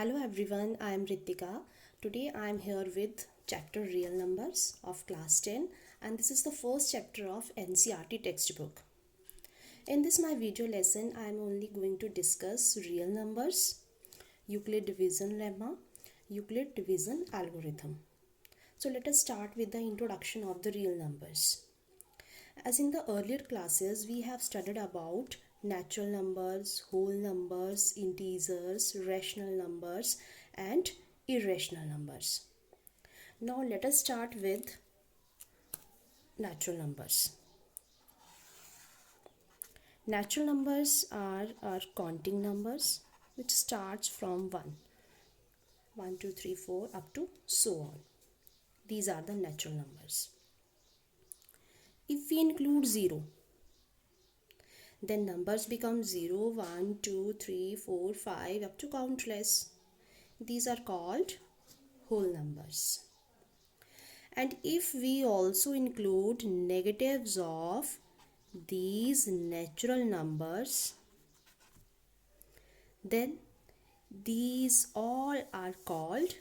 Hello everyone, I am Ritika. Today I am here with chapter Real Numbers of class 10 and this is the first chapter of NCERT textbook. In this my video lesson I am only going to discuss real numbers, Euclid division lemma, Euclid division algorithm. So let us start with the introduction of the real numbers. As in the earlier classes, we have studied about natural numbers, whole numbers, integers, rational numbers, and irrational numbers. Now let us start with natural numbers. Natural numbers are our counting numbers which starts from 1, 2, 3, 4 up to so on. These are the natural numbers. If we include 0, then numbers become 0, 1, 2, 3, 4, 5 up to countless. These are called whole numbers. And if we also include negatives of these natural numbers, then these all are called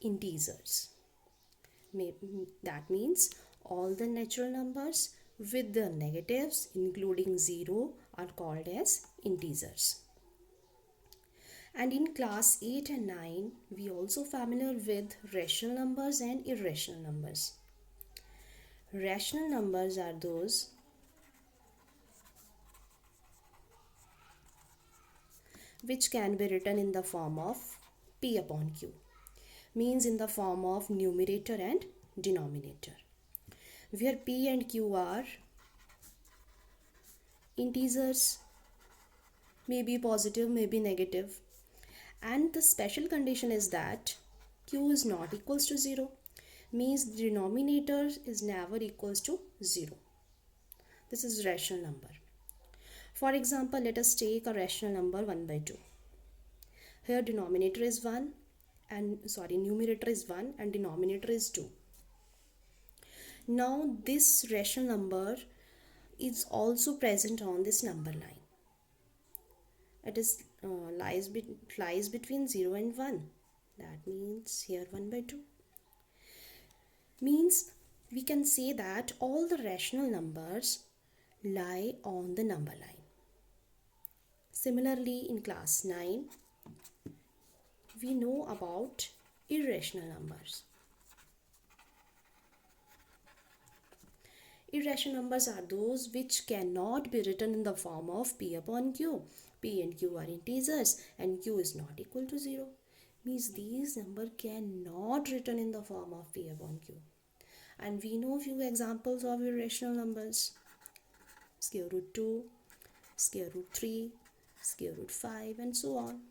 integers. That means all the natural numbers with the negatives including 0 are called as integers. And in class 8 and 9 we also familiar with rational numbers and irrational numbers. Rational numbers are those which can be written in the form of P upon Q, means in the form of numerator and denominator, where P and Q are integers, may be positive, may be negative, and the special condition is that Q is not equals to 0, means denominator is never equals to 0. This is rational number. For example, let us take a rational number 1 by 2. Here numerator is 1 and denominator is 2. Now this rational number is also present on this number line. It is lies between 0 and 1. That means here 1 by 2. Means we can say that all the rational numbers lie on the number line. Similarly, in class 9, we know about irrational numbers. Irrational numbers are those which cannot be written in the form of P upon Q. P and Q are integers and Q is not equal to 0. Means these numbers cannot written in the form of P upon Q. And we know few examples of irrational numbers. Square root 2, square root 3, square root 5 and so on.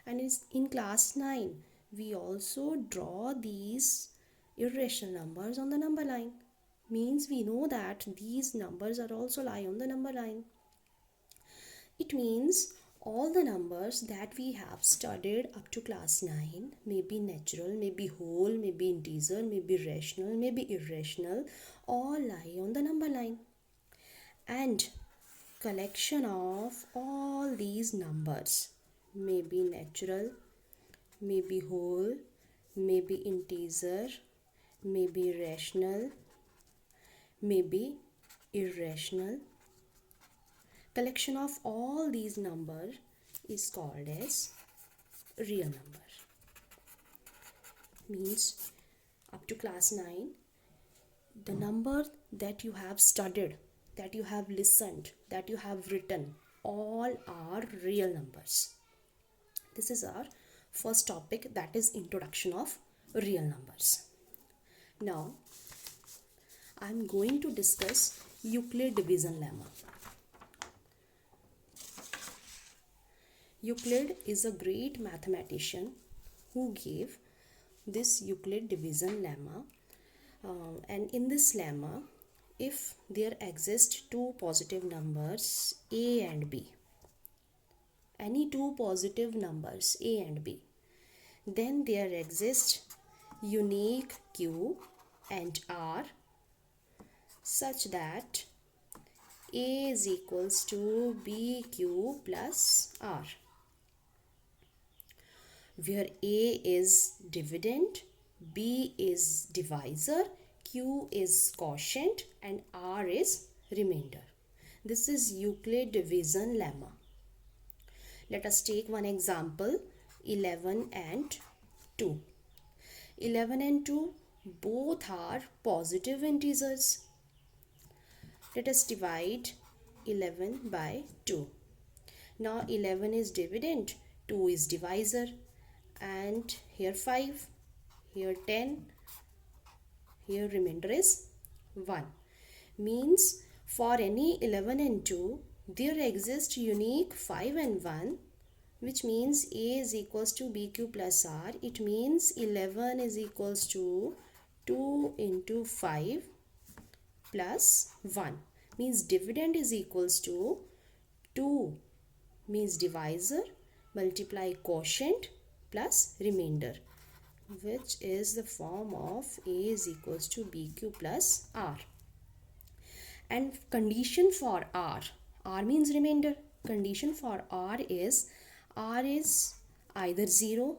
And in class 9, we also draw these irrational numbers on the number line. Means we know that these numbers are also lie on the number line. It means all the numbers that we have studied up to class 9 may be natural, may be whole, may be integer, may be rational, may be irrational, all lie on the number line. And collection of all these numbers may be natural, may be whole, may be integer, may be rational, may be irrational. Collection of all these numbers is called as real number. Means up to class 9, the number that you have studied, that you have listened, that you have written, all are real numbers. This is our first topic, that is introduction of real numbers. Now I am going to discuss Euclid division lemma. Euclid is a great mathematician who gave this Euclid division lemma. And in this lemma, if there exist two positive numbers a and b, any two positive numbers a and b, then there exists unique q and r such that a is equals to bq plus r. where A is dividend, B is divisor, Q is quotient, and R is remainder. This is Euclid division lemma. Let us take one example, 11 and 2. 11 and 2 both are positive integers. Let us divide 11 by 2. Now 11 is dividend, 2 is divisor, and here 5, here 10, here remainder is 1. Means for any 11 and 2, there exists unique 5 and 1, which means A is equals to BQ plus R. It means 11 is equals to 2 into 5 plus 1. Means dividend is equals to 2 means divisor multiply quotient plus remainder, which is the form of A is equals to BQ plus R. And condition for R means remainder. Condition for R is either 0,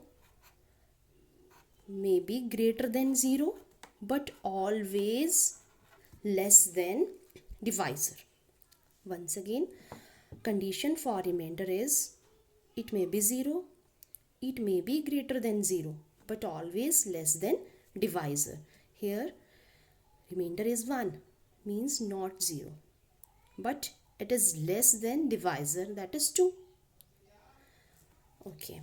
maybe greater than 0, but always less than divisor. Once again, condition for remainder is it may be 0, it may be greater than 0, but always less than divisor. Here remainder is 1, means not 0, but it is less than divisor, that is 2. Okay,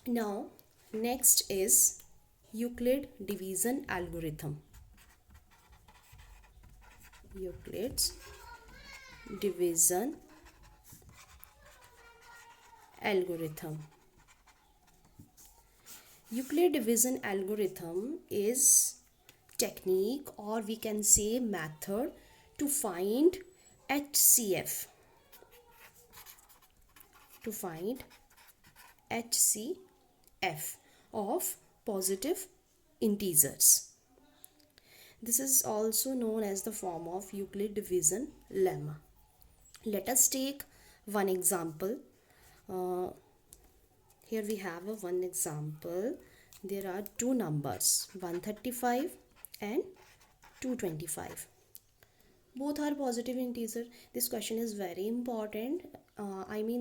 now next is Euclid division algorithm. Euclid's division algorithm. Euclid division algorithm is technique, or we can say method, to find HCF. To find HCF of positive integers. This is also known as the form of Euclid division lemma. Let us take one example. Here we have one example. There are two numbers, 135 and 225. Both are positive integer. This question is very important.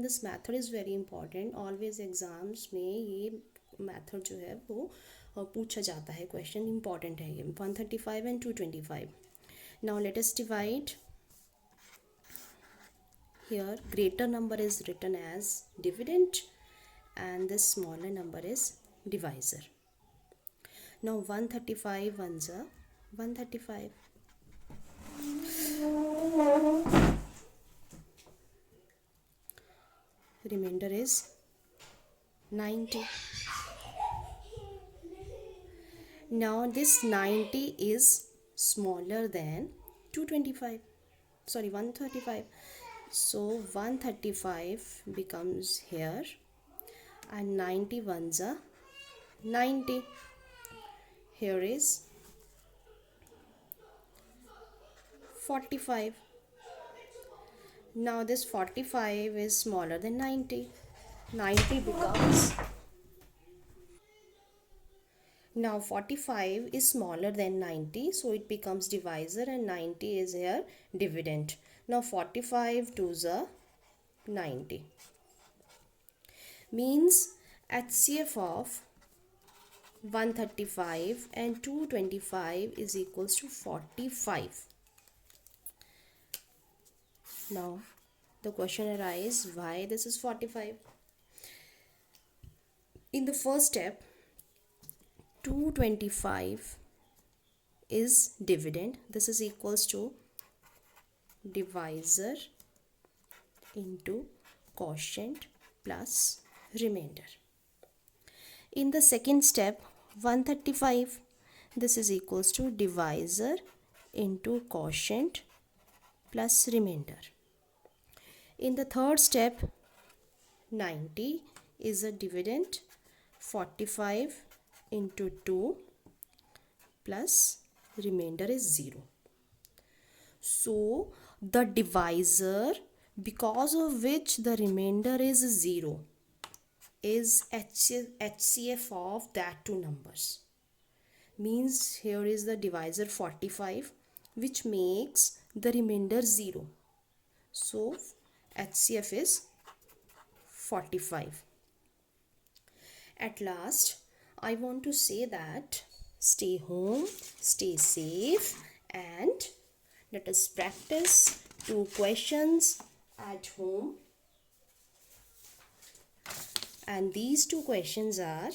This method is very important. Always exams में ये method जो है वो पूछा जाता है. Question important है ये. 135 and 225. Now let us divide. Here greater number is written as dividend and this smaller number is divisor. Now 135 ones are 135. Remainder is 90. Now this 90 is smaller than 225. Sorry, 135. So 135 becomes here and 90 ones are 90. Here is 45. Now this 45 is smaller than 90. 90 becomes, now 45 is smaller than 90, so it becomes divisor and 90 is here dividend. Now 45 twos are 90. Means HCF of 135 and 225 is equals to 45. Now the question arises, why this is 45? In the first step, 225 is dividend. This is equals to divisor into quotient plus remainder. In the second step, 135, this is equals to divisor into quotient plus remainder. In the third step, 90 is a dividend, 45 into 2 plus remainder is 0. So the divisor because of which the remainder is 0, is HCF of that two numbers. Means here is the divisor 45, which makes the remainder 0. So HCF is 45. At last, I want to say that stay home, stay safe, and let us practice 2 questions at home. And these 2 questions are: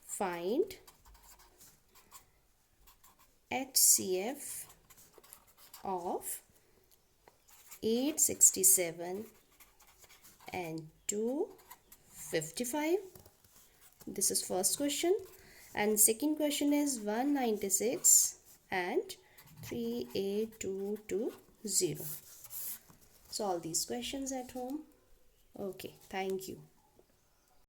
find HCF of 867 and 255. This is first question. And second question is 196 and 38220. Solve these questions at home. Okay, thank you.